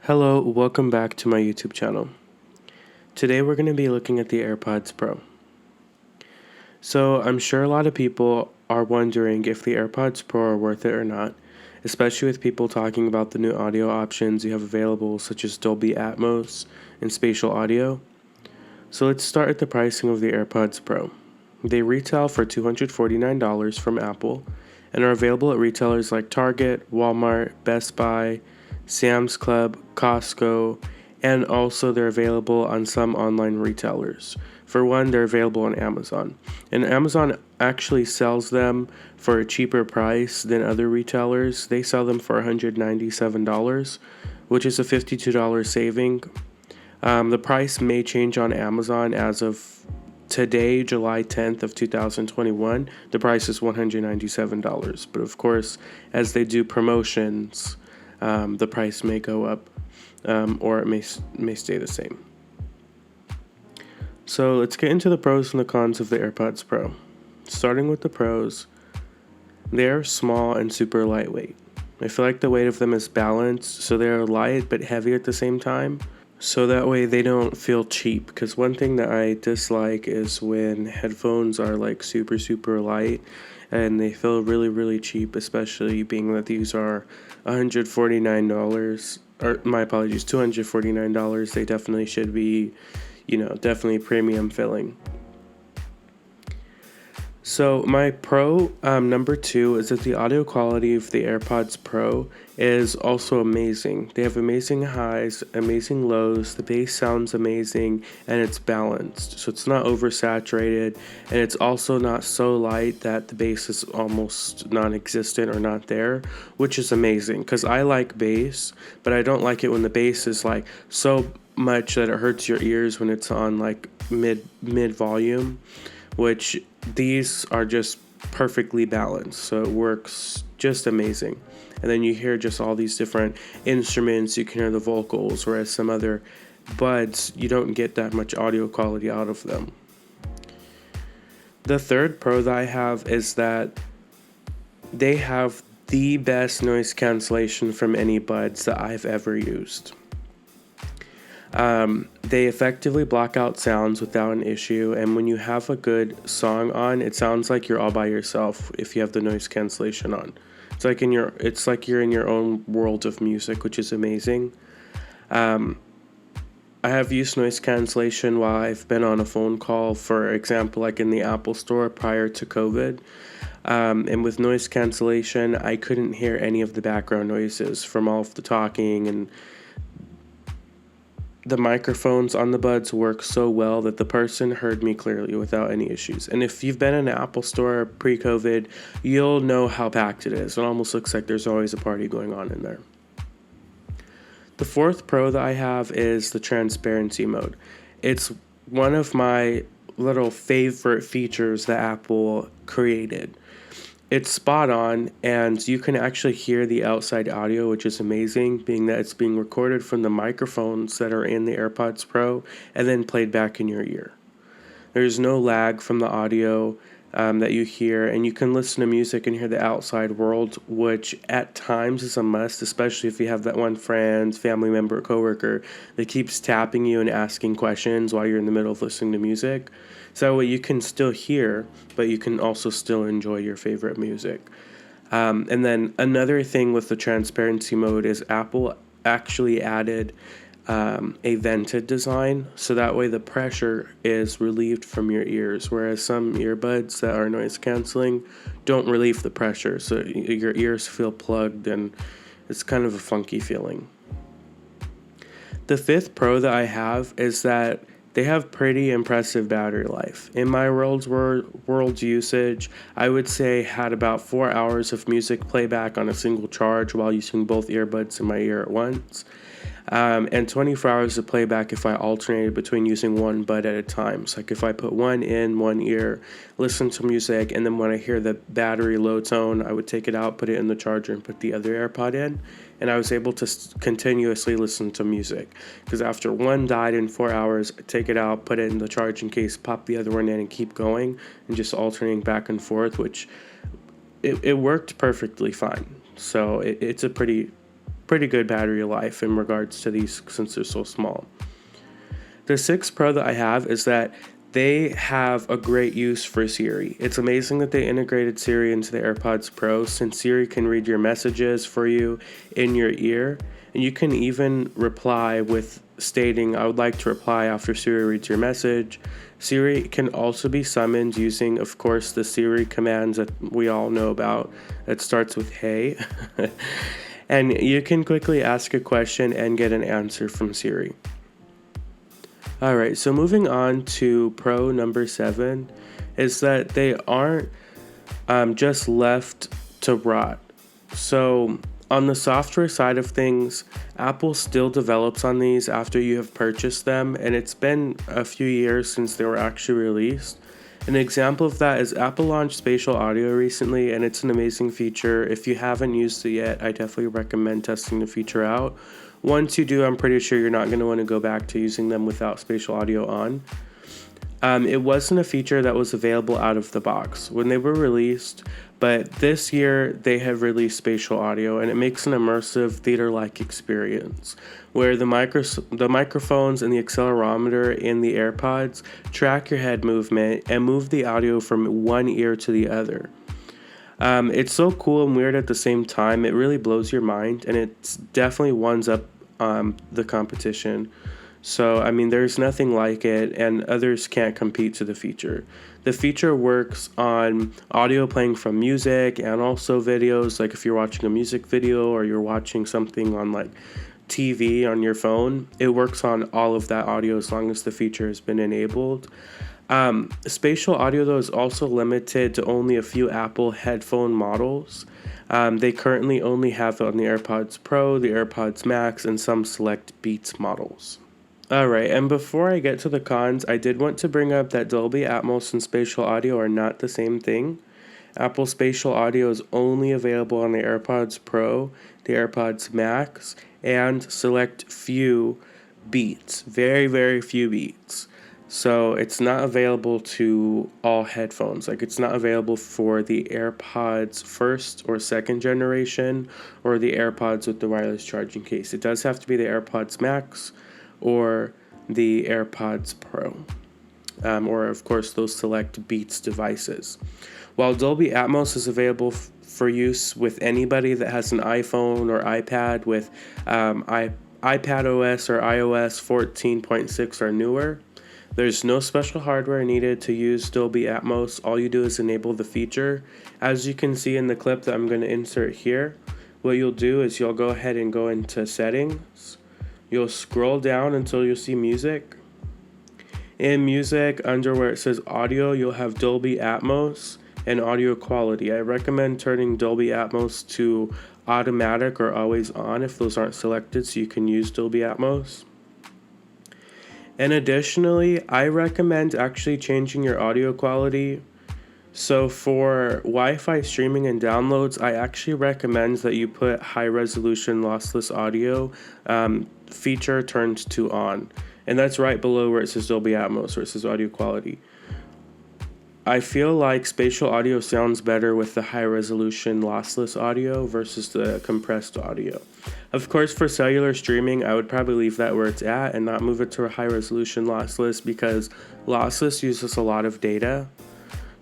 Hello, welcome back to my YouTube channel. Today we're going to be looking at the Airpods Pro. So I'm sure a lot of people are wondering if the Airpods Pro are worth it or not, especially with people talking about the new audio options you have available such as Dolby Atmos and spatial audio. So let's start at the pricing of the Airpods Pro. They retail for $249 from Apple and are available at retailers like Target, Walmart, Best Buy, Sam's Club, Costco, and also they're available on some online retailers. For one, they're available on Amazon. And Amazon actually sells them for a cheaper price than other retailers. They sell them for $197, which is a $52 saving. The price may change on Amazon as of today, July 10th of 2021. The price is $197. But of course, as they do promotions, the price may go up or it may stay the same. So let's get into the pros and the cons of the AirPods Pro. Starting with the pros, they're small and super lightweight. I feel like the weight of them is balanced, so they're light but heavy at the same time. So that way they don't feel cheap, because one thing that I dislike is when headphones are like super light and they feel really cheap, especially being that these are $149, or my apologies, $249. They definitely should be, definitely premium filling. So my pro number 2 is that the audio quality of the AirPods Pro is also amazing. They have amazing highs, amazing lows, the bass sounds amazing, and it's balanced. So it's not oversaturated, and it's also not so light that the bass is almost non-existent or not there, which is amazing because I like bass, but I don't like it when the bass is like so much that it hurts your ears when it's on like mid volume, which these are just perfectly balanced, so it works just amazing. And then you hear just all these different instruments, you can hear the vocals, whereas some other buds, you don't get that much audio quality out of them. The third pro that I have is that they have the best noise cancellation from any buds that I've ever used. They effectively block out sounds without an issue, and when you have a good song on, it sounds like you're all by yourself if you have the noise cancellation on. It's like you're in your own world of music, which is amazing. I have used noise cancellation while I've been on a phone call, for example, like in the Apple Store prior to COVID. And with noise cancellation, I couldn't hear any of the background noises from all of the talking, and the microphones on the buds work so well that the person heard me clearly without any issues. And if you've been in an Apple Store pre-COVID, you'll know how packed it is. It almost looks like there's always a party going on in there. The fourth pro that I have is the transparency mode. It's one of my little favorite features that Apple created. It's spot on, and you can actually hear the outside audio, which is amazing, being that it's being recorded from the microphones that are in the AirPods Pro and then played back in your ear. There's no lag from the audio that you hear, and you can listen to music and hear the outside world, which at times is a must, especially if you have that one friend, family member, coworker that keeps tapping you and asking questions while you're in the middle of listening to music. So you can still hear, but you can also still enjoy your favorite music. And then another thing with the transparency mode is Apple actually added a vented design, so that way the pressure is relieved from your ears, whereas some earbuds that are noise canceling don't relieve the pressure, so your ears feel plugged and it's kind of a funky feeling. The fifth pro that I have is that they have pretty impressive battery life. In my world usage, I would say had about 4 hours of music playback on a single charge while using both earbuds in my ear at once. And 24 hours of playback if I alternated between using one bud at a time. So like if I put one in one ear, listen to music, and then when I hear the battery low tone, I would take it out, put it in the charger, and put the other AirPod in. And I was able to continuously listen to music. Because after one died in 4 hours, I take it out, put it in the charging case, pop the other one in, and keep going, and just alternating back and forth, which it worked perfectly fine. So it's a pretty pretty good battery life in regards to these since they're so small. The 6 Pro that I have is that they have a great use for Siri. It's amazing that they integrated Siri into the AirPods Pro, since Siri can read your messages for you in your ear, and you can even reply with stating, "I would like to reply," after Siri reads your message. Siri can also be summoned using, of course, the Siri commands that we all know about. It starts with "Hey." And you can quickly ask a question and get an answer from Siri. Alright, so moving on to Pro number 7 is that they aren't just left to rot. So on the software side of things, Apple still develops on these after you have purchased them, and it's been a few years since they were actually released. An example of that is Apple launched spatial audio recently, and it's an amazing feature. If you haven't used it yet, I definitely recommend testing the feature out. Once you do, I'm pretty sure you're not going to want to go back to using them without spatial audio on. It wasn't a feature that was available out of the box when they were released, but this year they have released spatial audio, and it makes an immersive theater-like experience where the microphones and the accelerometer in the AirPods track your head movement and move the audio from one ear to the other. It's so cool and weird at the same time. It really blows your mind, and it's definitely ones up the competition. So, I mean, there's nothing like it, and others can't compete to the feature. The feature works on audio playing from music and also videos, like if you're watching a music video or you're watching something on like TV on your phone. It works on all of that audio as long as the feature has been enabled. Spatial audio, though, is also limited to only a few Apple headphone models. They currently only have it on the AirPods Pro, the AirPods Max, and some select Beats models. Alright, and before I get to the cons, I did want to bring up that Dolby Atmos and spatial audio are not the same thing. Apple spatial audio is only available on the AirPods Pro, the AirPods Max, and select few Beats. Very, very few Beats. So it's not available to all headphones. Like, it's not available for the AirPods first or second generation or the AirPods with the wireless charging case. It does have to be the AirPods Max or the AirPods Pro, or of course those select Beats devices. While Dolby Atmos is available for use with anybody that has an iPhone or iPad with iPad OS or iOS 14.6 or newer, there's no special hardware needed to use Dolby Atmos. All you do is enable the feature. As you can see in the clip that I'm going to insert here, what you'll do is you'll go ahead and go into settings. You'll scroll down until you see music. In music, under where it says audio, you'll have Dolby Atmos and audio quality. I recommend turning Dolby Atmos to automatic or always on if those aren't selected, so you can use Dolby Atmos. And additionally, I recommend actually changing your audio quality. So for Wi-Fi streaming and downloads, I actually recommend that you put high resolution lossless audio feature turned to on. And that's right below where it says Dolby Atmos, where it says audio quality. I feel like spatial audio sounds better with the high resolution lossless audio versus the compressed audio. Of course, for cellular streaming, I would probably leave that where it's at and not move it to a high resolution lossless, because lossless uses a lot of data.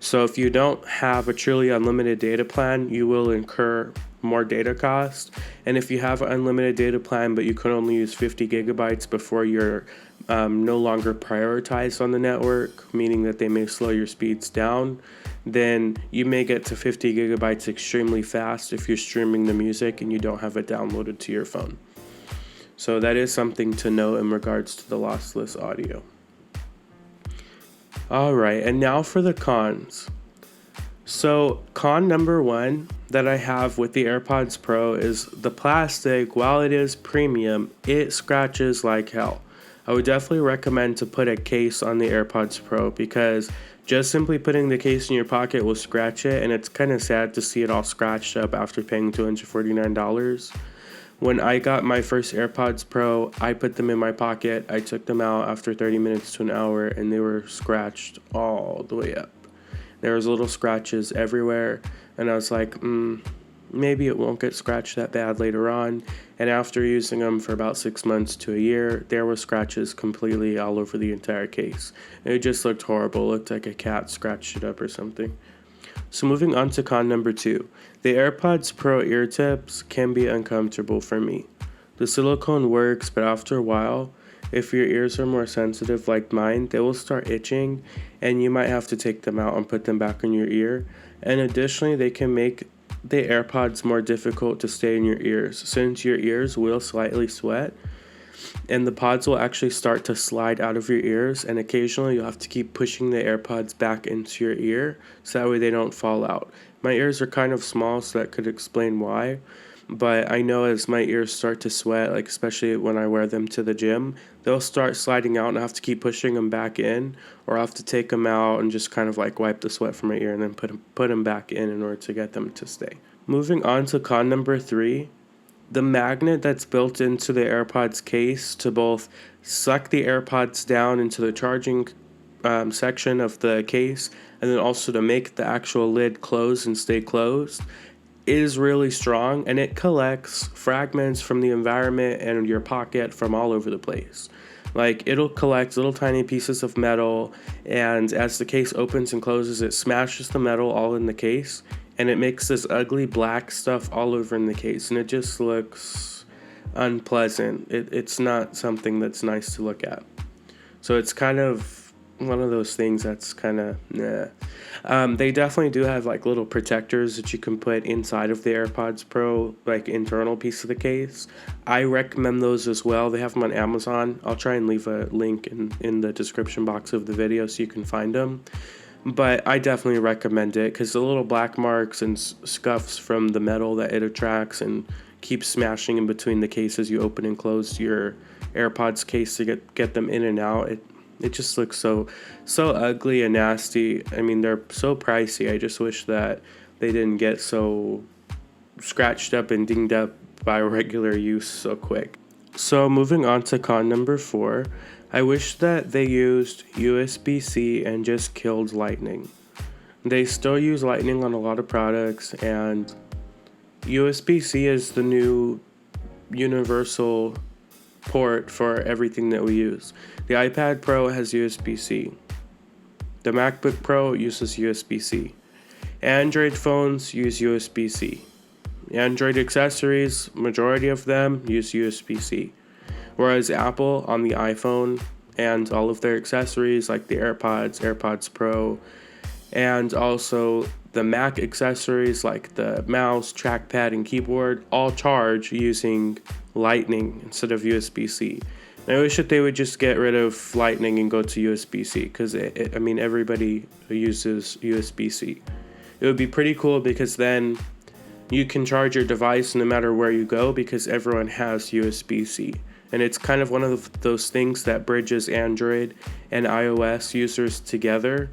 So if you don't have a truly unlimited data plan, you will incur more data cost. And if you have an unlimited data plan but you can only use 50 gigabytes before you're no longer prioritized on the network, meaning that they may slow your speeds down, then you may get to 50 gigabytes extremely fast if you're streaming the music and you don't have it downloaded to your phone. So that is something to know in regards to the lossless audio. Alright, and now for the cons. So con number 1 that I have with the AirPods Pro is the plastic. While it is premium, it scratches like hell. I would definitely recommend to put a case on the AirPods Pro, because just simply putting the case in your pocket will scratch it, and it's kind of sad to see it all scratched up after paying $249. When I got my first AirPods Pro, I put them in my pocket. I took them out after 30 minutes to an hour, and they were scratched all the way up. There was little scratches everywhere, and I was like, maybe it won't get scratched that bad later on. And after using them for about 6 months to a year, there were scratches completely all over the entire case. It just looked horrible. It looked like a cat scratched it up or something. So moving on to con number 2. The AirPods Pro ear tips can be uncomfortable for me. The silicone works, but after a while, if your ears are more sensitive like mine, they will start itching and you might have to take them out and put them back in your ear. And additionally, they can make the AirPods more difficult to stay in your ears since your ears will slightly sweat and the pods will actually start to slide out of your ears, and occasionally you'll have to keep pushing the AirPods back into your ear so that way they don't fall out. My ears are kind of small, so that could explain why, but I know as my ears start to sweat, like especially when I wear them to the gym, they'll start sliding out and I have to keep pushing them back in, or I have to take them out and just kind of like wipe the sweat from my ear and then put them back in order to get them to stay. Moving on to con number 3. The magnet that's built into the AirPods case to both suck the AirPods down into the charging section of the case and then also to make the actual lid close and stay closed is really strong, and it collects fragments from the environment and your pocket from all over the place. Like, it'll collect little tiny pieces of metal, and as the case opens and closes, it smashes the metal all in the case, and it makes this ugly black stuff all over in the case, and it just looks unpleasant. It's not something that's nice to look at. So it's kind of one of those things that's kind of they definitely do have like little protectors that you can put inside of the AirPods Pro, like internal piece of the case. I recommend those as well. They have them on Amazon. I'll try and leave a link in the description box of the video so you can find them. But I definitely recommend it because the little black marks and scuffs from the metal that it attracts and keeps smashing in between the cases you open and close your AirPods case to get them in and out. It just looks so ugly and nasty. I mean, they're so pricey. I just wish that they didn't get so scratched up and dinged up by regular use so quick. So moving on to con number 4, I wish that they used USB-C and just killed Lightning. They still use Lightning on a lot of products, and USB-C is the new universal port for everything that we use. The iPad Pro has USB-C. The MacBook Pro uses USB-C. Android phones use USB-C. Android accessories, majority of them use USB-C. Whereas Apple on the iPhone and all of their accessories like the AirPods Pro, and also the Mac accessories like the mouse, trackpad, and keyboard all charge using Lightning instead of USB-C. And I wish that they would just get rid of Lightning and go to USB-C because I mean everybody uses USB-C. It would be pretty cool because then you can charge your device no matter where you go because everyone has USB-C. And it's kind of one of those things that bridges Android and iOS users together,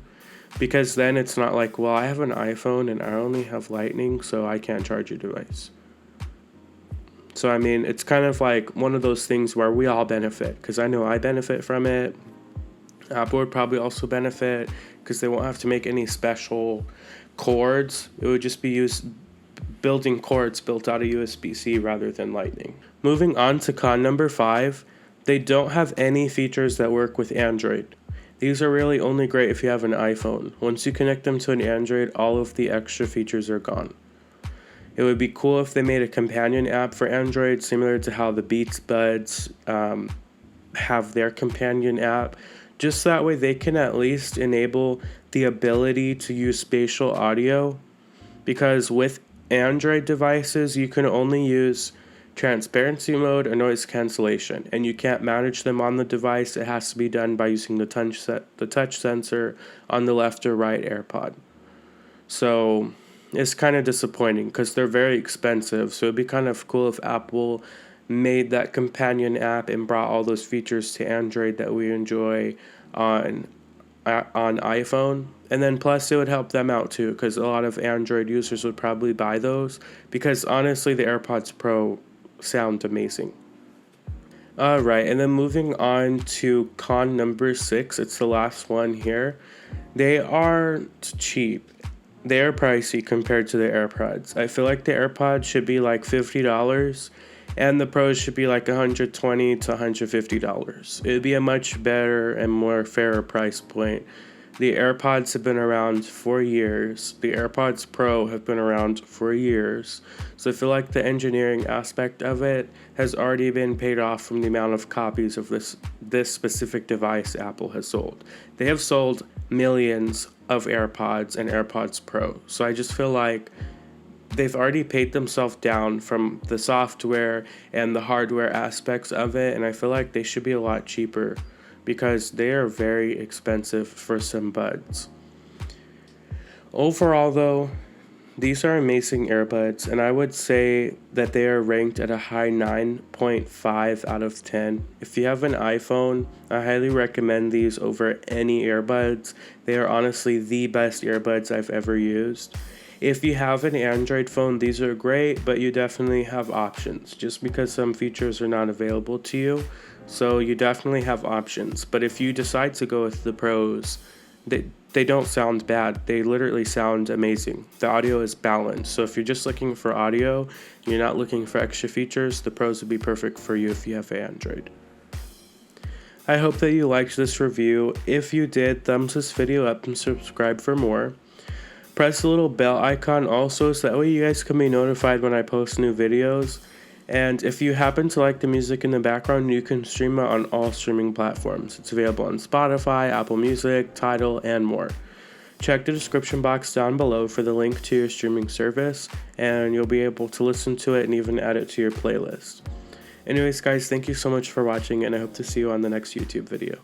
because then it's not like, well, I have an iPhone and I only have Lightning, so I can't charge your device. So, I mean, it's kind of like one of those things where we all benefit, because I know I benefit from it. Apple would probably also benefit because they won't have to make any special cords. It would just be building cords built out of USB-C rather than Lightning. Moving on to con number 5, they don't have any features that work with Android. These are really only great if you have an iPhone. Once you connect them to an Android, all of the extra features are gone. It would be cool if they made a companion app for Android, similar to how the Beats Buds have their companion app. Just that way they can at least enable the ability to use spatial audio, because with Android devices, you can only use transparency mode or noise cancellation, and you can't manage them on the device. It has to be done by using the touch sensor on the left or right AirPod. So it's kind of disappointing because they're very expensive. So it'd be kind of cool if Apple made that companion app and brought all those features to Android that we enjoy on iPhone. And then plus it would help them out too, because a lot of Android users would probably buy those, because honestly the AirPods Pro sound amazing. Alright, and then moving on to con number 6, it's the last one here. They aren't cheap. they are pricey compared to the AirPods. I feel like the AirPods should be like $50 and the Pros should be like $120 to $150. It'd be a much better and more fairer price point. The AirPods have been around for years. The Airpods Pro have been around for years. So I feel like the engineering aspect of it has already been paid off from the amount of copies of this specific device Apple has sold. They have sold millions of AirPods and AirPods Pro. So I just feel like they've already paid themselves down from the software and the hardware aspects of it, and I feel like they should be a lot cheaper because they are very expensive for some buds. Overall though, these are amazing earbuds, and I would say that they are ranked at a high 9.5 out of 10. If you have an iPhone, I highly recommend these over any earbuds. They are honestly the best earbuds I've ever used. If you have an Android phone, these are great, but you definitely have options just because some features are not available to you. So you definitely have options. But if you decide to go with the Pros, they don't sound bad. They literally sound amazing. The audio is balanced. So if you're just looking for audio, and you're not looking for extra features, the Pros would be perfect for you if you have Android. I hope that you liked this review. If you did, thumbs this video up and subscribe for more. Press the little bell icon also so that way you guys can be notified when I post new videos. And if you happen to like the music in the background, you can stream it on all streaming platforms. It's available on Spotify, Apple Music, Tidal, and more. Check the description box down below for the link to your streaming service, and you'll be able to listen to it and even add it to your playlist. Anyways guys, thank you so much for watching, and I hope to see you on the next YouTube video.